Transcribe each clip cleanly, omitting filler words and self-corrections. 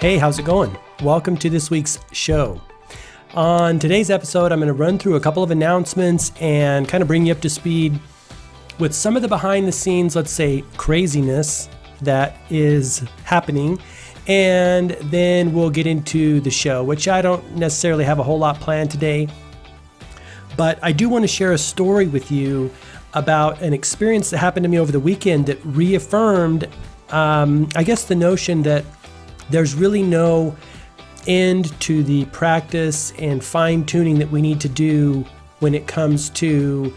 Hey, how's it going? Welcome to this week's show. On today's episode, I'm going to run through a couple of announcements and kind of bring you up to speed with some of the behind the scenes, let's say, craziness that is happening. And then we'll get into the show, which I don't necessarily have a whole lot planned today. But I do want to share a story with you about an experience that happened to me over the weekend that reaffirmed, I guess, the notion that there's really no end to the practice and fine-tuning that we need to do when it comes to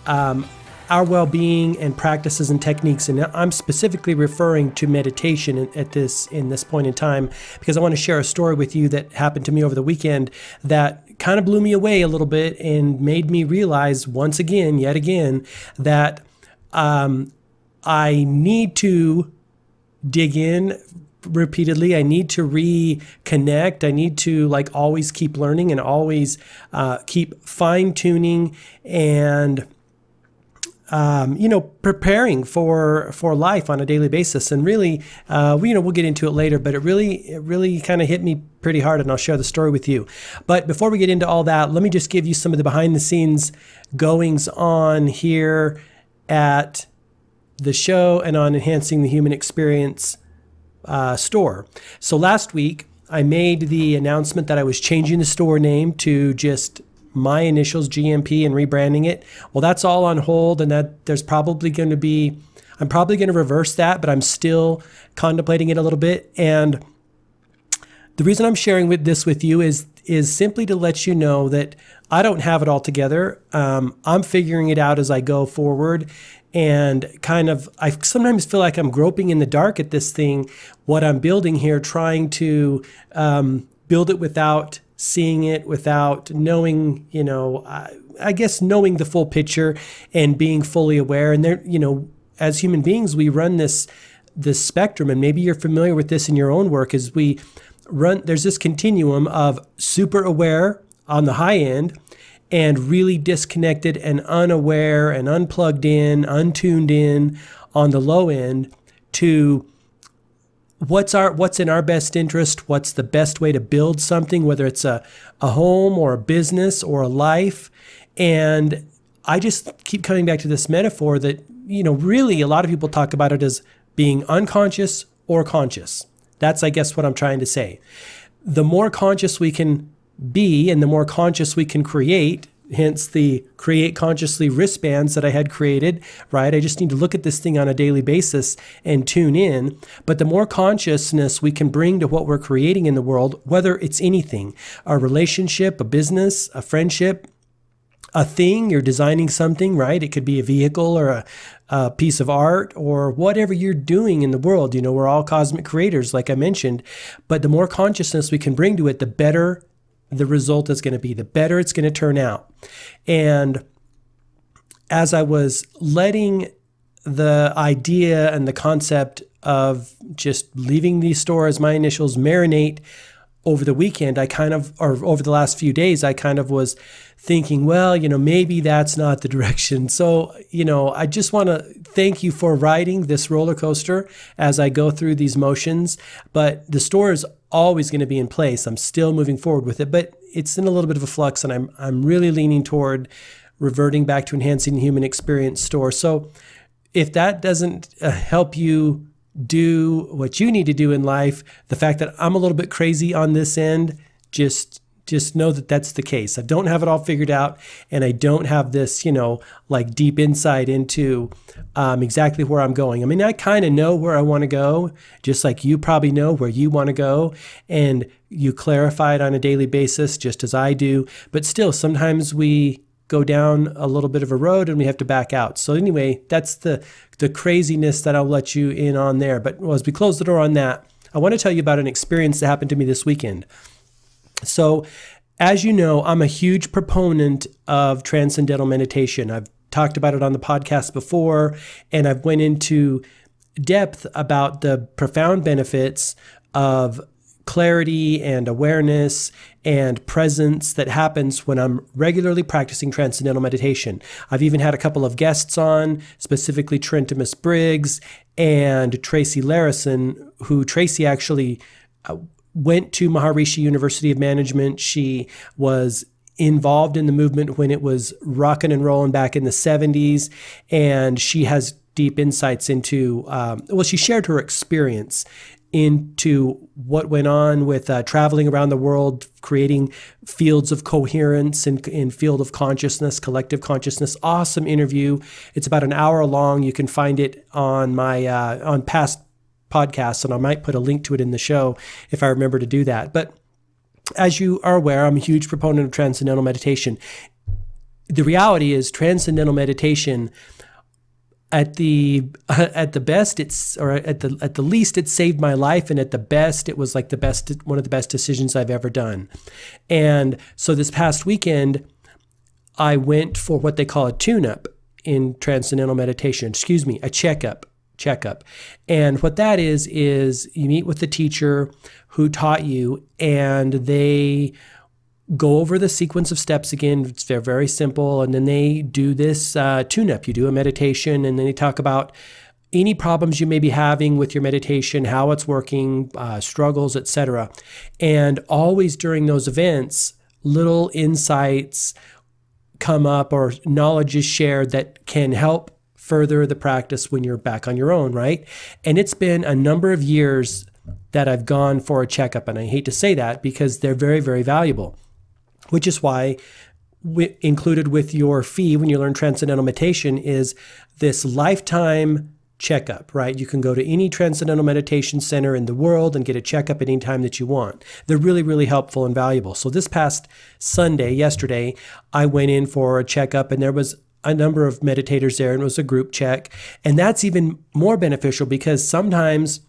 our well-being and practices and techniques. And I'm specifically referring to meditation in this point in time, because I want to share a story with you that happened to me over the weekend that kind of blew me away a little bit and made me realize once again, yet again, that I need to dig in repeatedly. I need to reconnect. I need to always keep learning and always keep fine-tuning and preparing for life on a daily basis. And really, we'll get into it later, but it really kind of hit me pretty hard, and I'll share the story with you. But before we get into all that, let me just give you some of the behind the scenes goings on here at the show and on Enhancing the Human Experience store. So last week, I made the announcement that I was changing the store name to just my initials, GMP, and rebranding it. Well, that's all on hold, and that there's probably going to be, I'm probably going to reverse that, but I'm still contemplating it a little bit. And the reason I'm sharing this with you is simply to let you know that I don't have it all together. I'm figuring it out as I go forward. And I sometimes feel like I'm groping in the dark at this thing, what I'm building here, trying to build it without seeing it, without knowing, I guess knowing the full picture and being fully aware. And there, as human beings, we run this spectrum, and maybe you're familiar with this in your own work, is there's this continuum of super aware on the high end and really disconnected and unaware and unplugged in, untuned in on the low end, to what's in our best interest, what's the best way to build something, whether it's a home or a business or a life. And I just keep coming back to this metaphor that, really a lot of people talk about it as being unconscious or conscious. That's, I guess, what I'm trying to say. The more conscious we can be and the more conscious we can create, hence the create consciously wristbands that I had created, right? I just need to look at this thing on a daily basis and tune in. But the more consciousness we can bring to what we're creating in the world, whether it's anything, a relationship, a business, a friendship, a thing, you're designing something, right? It could be a vehicle or a piece of art or whatever you're doing in the world. We're all cosmic creators, like I mentioned. But the more consciousness we can bring to it, the better the result is going to be, the better it's going to turn out. And as I was letting the idea and the concept of just leaving the store as my initials marinate over the weekend, or over the last few days, I kind of was thinking, well, maybe that's not the direction. So, I just want to thank you for riding this roller coaster as I go through these motions. But the store is always going to be in place. I'm still moving forward with it, but it's in a little bit of a flux, and I'm really leaning toward reverting back to Enhancing the Human Experience store. So if that doesn't help you do what you need to do in life, the fact that I'm a little bit crazy on this end, just know that that's the case. I don't have it all figured out, and I don't have this, deep insight into exactly where I'm going. I mean, I kind of know where I want to go, just like you probably know where you want to go, and you clarify it on a daily basis, just as I do. But still, sometimes we go down a little bit of a road and we have to back out. So anyway, that's the craziness that I'll let you in on there. But as we close the door on that, I want to tell you about an experience that happened to me this weekend. So as you know, I'm a huge proponent of Transcendental Meditation. I've talked about it on the podcast before, and I've went into depth about the profound benefits of clarity and awareness and presence that happens when I'm regularly practicing Transcendental Meditation. I've even had a couple of guests on, specifically Trentimus Briggs and Tracy Larison, who Tracy actually went to Maharishi University of Management. She was involved in the movement when it was rocking and rolling back in the 70s. And she has deep insights into, well, she shared her experience into what went on with traveling around the world, creating fields of coherence in field of consciousness, collective consciousness. Awesome interview. It's about an hour long. You can find it on my on past podcasts, and I might put a link to it in the show if I remember to do that. But as you are aware, I'm a huge proponent of Transcendental Meditation. The reality is Transcendental Meditation, at the best, at the least, it saved my life, and at the best, it was like one of the best decisions I've ever done. And so this past weekend, I went for what they call a tune-up in Transcendental Meditation. Excuse me, a checkup. And what that is you meet with the teacher who taught you, and they go over the sequence of steps again. It's very, very simple. And then they do this tune-up. You do a meditation, and then they talk about any problems you may be having with your meditation, how it's working, struggles, etc. And always during those events, little insights come up or knowledge is shared that can help further the practice when you're back on your own, right? And it's been a number of years that I've gone for a checkup, and I hate to say that because they're very, very valuable, which is why included with your fee when you learn Transcendental Meditation is this lifetime checkup, right? You can go to any Transcendental Meditation center in the world and get a checkup at any time that you want. They're really, really helpful and valuable. So this past Sunday, yesterday, I went in for a checkup, and there was a number of meditators there, and it was a group check. And that's even more beneficial because sometimes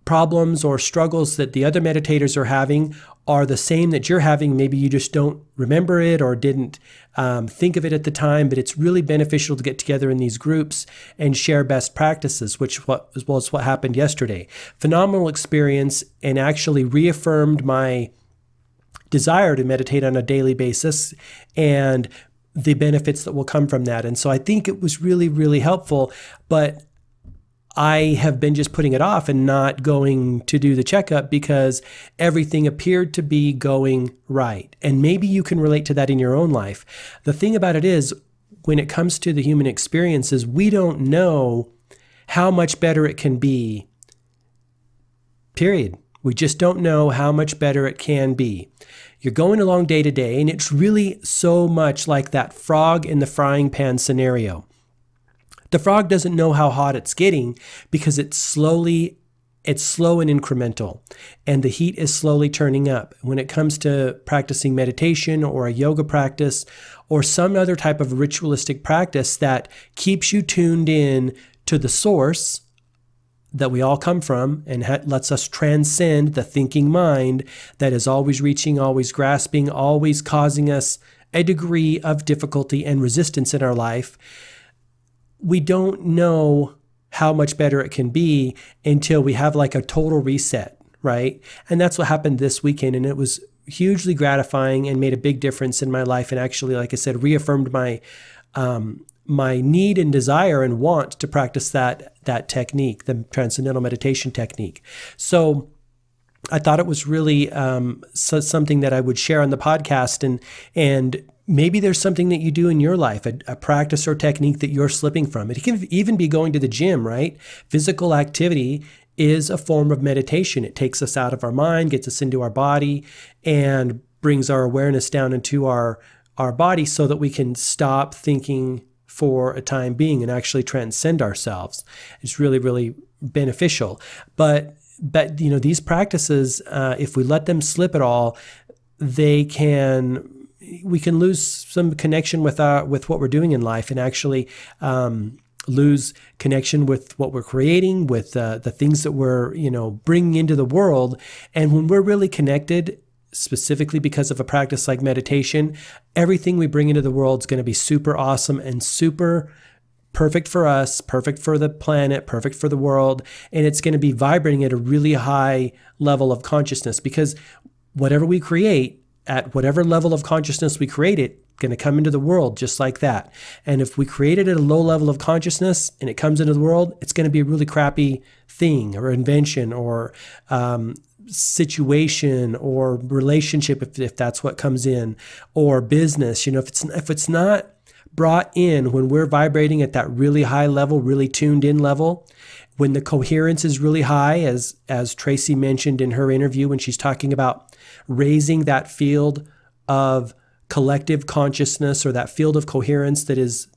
problems or struggles that the other meditators are having are the same that you're having. Maybe you just don't remember it or didn't think of it at the time, but it's really beneficial to get together in these groups and share best practices, as well as what happened yesterday. Phenomenal experience, and actually reaffirmed my desire to meditate on a daily basis and the benefits that will come from that. And so I think it was really, really helpful, but I have been just putting it off and not going to do the checkup because everything appeared to be going right. And maybe you can relate to that in your own life. The thing about it is, when it comes to the human experiences, we don't know how much better it can be, period. We just don't know how much better it can be. You're going along day to day, and it's really so much like that frog in the frying pan scenario. The frog doesn't know how hot it's getting because it's slow and incremental, and the heat is slowly turning up. When it comes to practicing meditation or a yoga practice or some other type of ritualistic practice that keeps you tuned in to the source that we all come from and lets us transcend the thinking mind that is always reaching, always grasping, always causing us a degree of difficulty and resistance in our life, we don't know how much better it can be until we have like a total reset, right? And that's what happened this weekend, and it was hugely gratifying and made a big difference in my life, and actually, like I said, reaffirmed my my need and desire and want to practice that technique, the Transcendental Meditation technique. So I thought it was really something that I would share on the podcast, and maybe there's something that you do in your life, a practice or technique that you're slipping from. It can even be going to the gym, right? Physical activity is a form of meditation. It takes us out of our mind, gets us into our body, and brings our awareness down into our body so that we can stop thinking for a time being and actually transcend ourselves. It's really, really beneficial. But you know, these practices, if we let them slip at all, we can lose some connection with what we're doing in life, and actually lose connection with what we're creating, with the things that we're bringing into the world. And when we're really connected, specifically because of a practice like meditation, everything we bring into the world is going to be super awesome and super perfect for us, perfect for the planet, perfect for the world, and it's going to be vibrating at a really high level of consciousness, because whatever we create, at whatever level of consciousness we create it, going to come into the world just like that. And if we create it at a low level of consciousness and it comes into the world, it's going to be a really crappy thing or invention or situation or relationship, if that's what comes in, or business, if it's not brought in when we're vibrating at that really high level, really tuned in level, when the coherence is really high, as Tracy mentioned in her interview when she's talking about raising that field of collective consciousness, or that field of coherence that is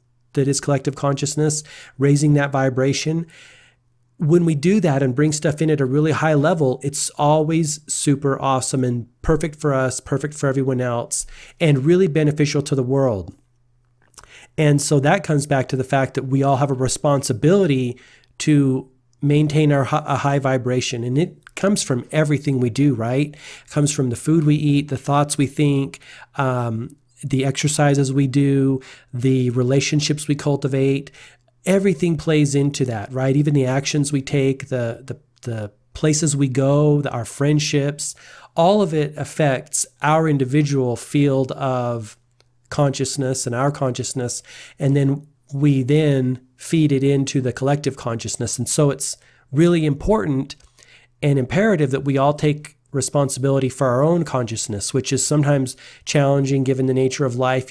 collective consciousness, raising that vibration. When we do that and bring stuff in at a really high level, it's always super awesome and perfect for us, perfect for everyone else, and really beneficial to the world. And so that comes back to the fact that we all have a responsibility to maintain a high vibration. And it comes from everything we do, right? It comes from the food we eat, the thoughts we think, the exercises we do, the relationships we cultivate. Everything plays into that, right? Even the actions we take, the places we go, our friendships, all of it affects our individual field of consciousness and our consciousness. And then we then feed it into the collective consciousness. And so it's really important and imperative that we all take responsibility for our own consciousness, which is sometimes challenging given the nature of life.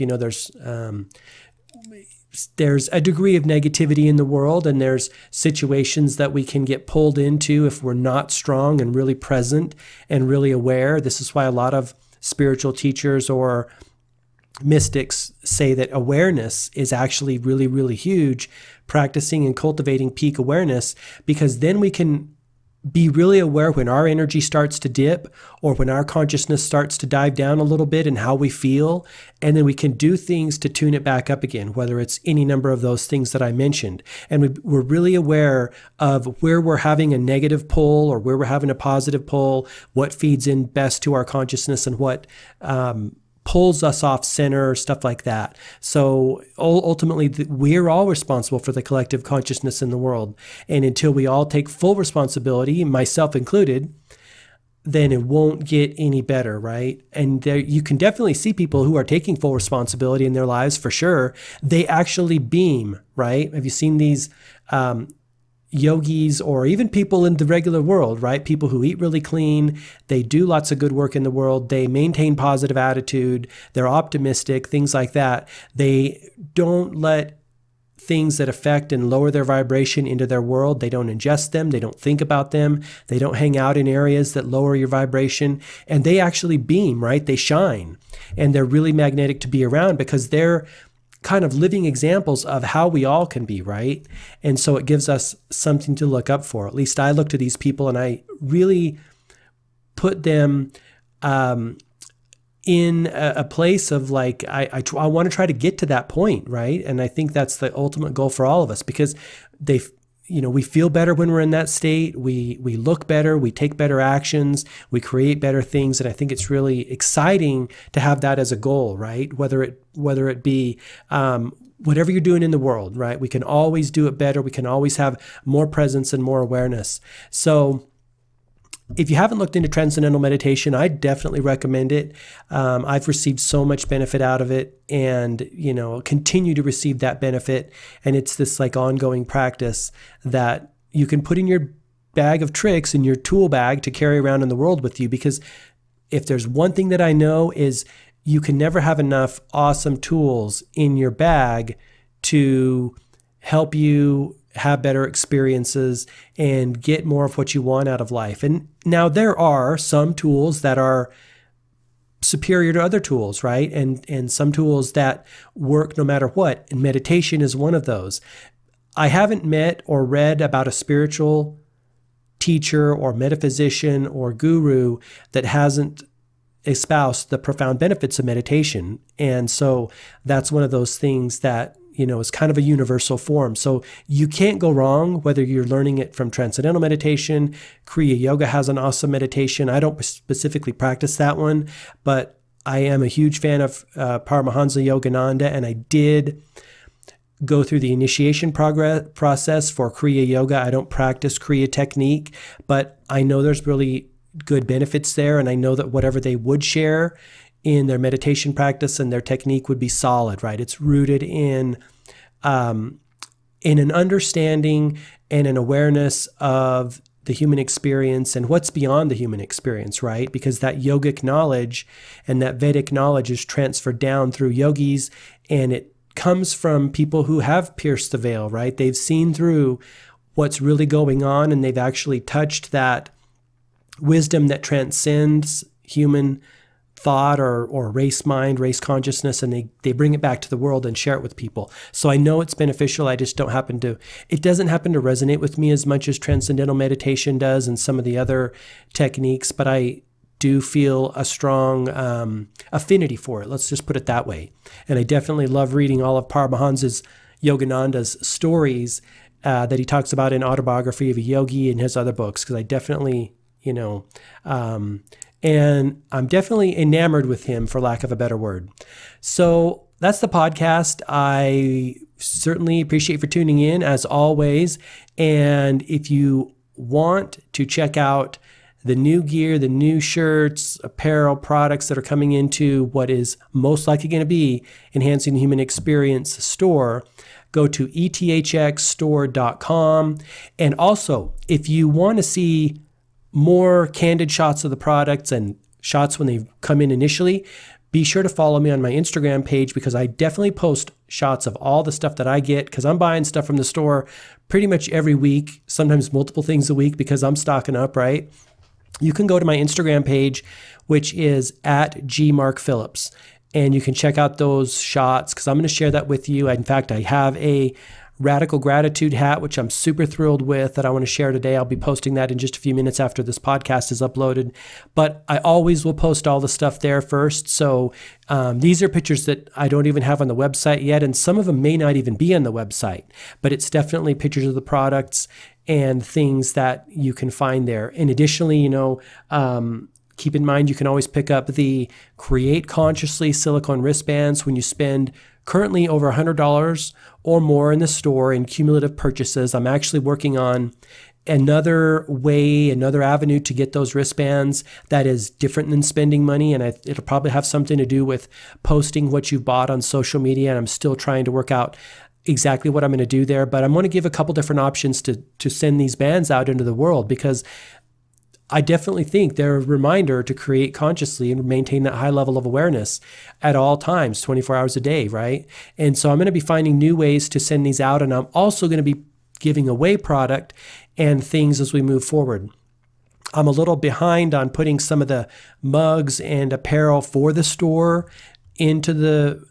There's a degree of negativity in the world, and there's situations that we can get pulled into if we're not strong and really present and really aware. This is why a lot of spiritual teachers or mystics say that awareness is actually really, really huge, practicing and cultivating peak awareness, because then we can be really aware when our energy starts to dip or when our consciousness starts to dive down a little bit and how we feel. And then we can do things to tune it back up again, whether it's any number of those things that I mentioned. And we're really aware of where we're having a negative pull or where we're having a positive pull, what feeds in best to our consciousness and what pulls us off center, stuff like that. So ultimately, we're all responsible for the collective consciousness in the world. And until we all take full responsibility, myself included, then it won't get any better, right? And there, you can definitely see people who are taking full responsibility in their lives, for sure. They actually beam, right? Have you seen these yogis, or even people in the regular world, right? People who eat really clean, they do lots of good work in the world, they maintain positive attitude, they're optimistic, things like that. They don't let things that affect and lower their vibration into their world. They don't ingest them, they don't think about them, they don't hang out in areas that lower your vibration, and they actually beam, right? They shine, and they're really magnetic to be around because they're kind of living examples of how we all can be, right? And so it gives us something to look up for. At least I look to these people and I really put them in a place of like, I want to try to get to that point, right? And I think that's the ultimate goal for all of us, because we feel better when we're in that state. We look better, we take better actions, we create better things. And I think it's really exciting to have that as a goal, right? Whether it be whatever you're doing in the world, right? We can always do it better. We can always have more presence and more awareness. So if you haven't looked into Transcendental Meditation, I definitely recommend it. I've received so much benefit out of it, and continue to receive that benefit. And it's this like ongoing practice that you can put in your bag of tricks, in your tool bag to carry around in the world with you. Because if there's one thing that I know is you can never have enough awesome tools in your bag to help you have better experiences and get more of what you want out of life. And now there are some tools that are superior to other tools, right? And some tools that work no matter what. And meditation is one of those. I haven't met or read about a spiritual teacher or metaphysician or guru that hasn't espoused the profound benefits of meditation. And so that's one of those things that is kind of a universal form. So you can't go wrong whether you're learning it from Transcendental Meditation. Kriya Yoga has an awesome meditation. I don't specifically practice that one, but I am a huge fan of Paramahansa Yogananda, and I did go through the initiation process for Kriya Yoga. I don't practice Kriya technique, but I know there's really good benefits there, and I know that whatever they would share in their meditation practice and their technique would be solid, right? It's rooted in an understanding and an awareness of the human experience and what's beyond the human experience, right? Because that yogic knowledge and that Vedic knowledge is transferred down through yogis, and it comes from people who have pierced the veil, right? They've seen through what's really going on, and they've actually touched that wisdom that transcends human thought or race mind, race consciousness, and they bring it back to the world and share it with people. So I know it's beneficial. It doesn't happen to resonate with me as much as Transcendental Meditation does and some of the other techniques, but I do feel a strong affinity for it. Let's just put it that way. And I definitely love reading all of Paramahansa's Yogananda's stories that he talks about in Autobiography of a Yogi and his other books, because I definitely, and I'm definitely enamored with him, for lack of a better word. So that's the podcast. I certainly appreciate you for tuning in, as always. And if you want to check out the new gear, the new shirts, apparel, products that are coming into what is most likely going to be Enhancing the Human Experience store, go to ETHXstore.com. And also, if you want to see more candid shots of the products and shots when they come in initially, be sure to follow me on my Instagram page, because I definitely post shots of all the stuff that I get, because I'm buying stuff from the store pretty much every week, sometimes multiple things a week, because I'm stocking up, right? You can go to my Instagram page, which is at @GMarkPhillips, and you can check out those shots, because I'm going to share that with you. In fact, I have a Radical Gratitude hat, which I'm super thrilled with, that I want to share today. I'll be posting that in just a few minutes after this podcast is uploaded. But I always will post all the stuff there first. So these are pictures that I don't even have on the website yet, and some of them may not even be on the website. But it's definitely pictures of the products and things that you can find there. And additionally, keep in mind, you can always pick up the Create Consciously silicone wristbands when you spend currently over $100 or more in the store in cumulative purchases. I'm actually working on another avenue to get those wristbands that is different than spending money, and it'll probably have something to do with posting what you've bought on social media, and I'm still trying to work out exactly what I'm going to do there. But I'm going to give a couple different options to send these bands out into the world, because I definitely think they're a reminder to create consciously and maintain that high level of awareness at all times, 24 hours a day, right? And so I'm going to be finding new ways to send these out, and I'm also going to be giving away product and things as we move forward. I'm a little behind on putting some of the mugs and apparel for the store onto the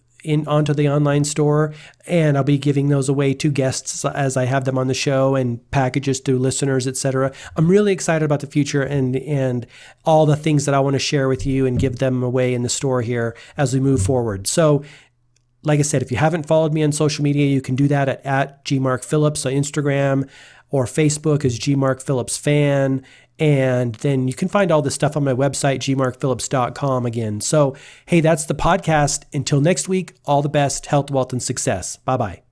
online store, and I'll be giving those away to guests as I have them on the show, and packages to listeners, etc. I'm really excited about the future and all the things that I want to share with you and give them away in the store here as we move forward. So like I said, if you haven't followed me on social media, you can do that at @GMarkPhillips on Instagram, or Facebook is GMarkPhillipsFan. And then you can find all this stuff on my website, gmarkphillips.com again. So, hey, that's the podcast. Until next week, all the best, health, wealth, and success. Bye-bye.